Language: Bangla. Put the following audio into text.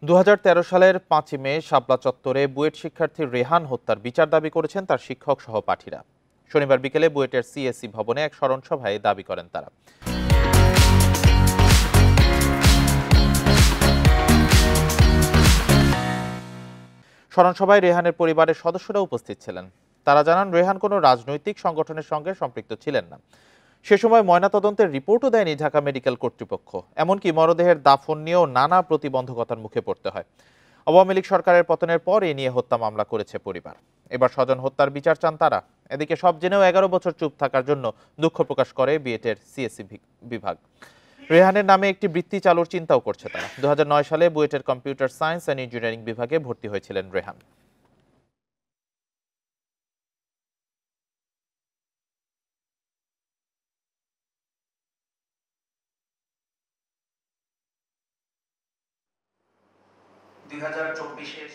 ২০১৩ সালের ৫ই মে শাপলা চত্বরে বুয়েট শিক্ষার্থী রেহান হত্যার বিচার দাবি করেছেন তার শিক্ষক সহপাঠীরা। শনিবার বিকেলে বুয়েটের সিএসসি ভবনে এক স্মরণ সভায় দাবি করেন তারা। স্মরণ সভায় রেহানের পরিবারের সদস্যরা উপস্থিত ছিলেন। তারা জানান, রেহান কোনো রাজনৈতিক সংগঠনের সঙ্গে সম্পৃক্ত ছিলেন না। সে সময় ময়নাতদন্তের রিপোর্টও দেয়নি ঢাকা মেডিকেল কর্তৃপক্ষ। এমনকি মরদেহের দাফন নিয়েও নানা প্রতিবন্ধকতার মুখে পড়তে হয়। আওয়ামী লীগ সরকারের পতনের পর এ নিয়ে হত্যা মামলা করেছে পরিবার। এবার স্বজন হত্যার বিচার চান তারা। এদিকে সব জেনেও ১১ বছর চুপ থাকার জন্য দুঃখ প্রকাশ করে বিএটের সিএসসি বিভাগ। রেহানের নামে একটি বৃত্তি চালুর চিন্তাও করছে তারা। ২০০৯ সালে বুয়েটের কম্পিউটার সায়েন্স অ্যান্ড ইঞ্জিনিয়ারিং বিভাগে ভর্তি হয়েছিলেন রেহান। '২০২৪-এর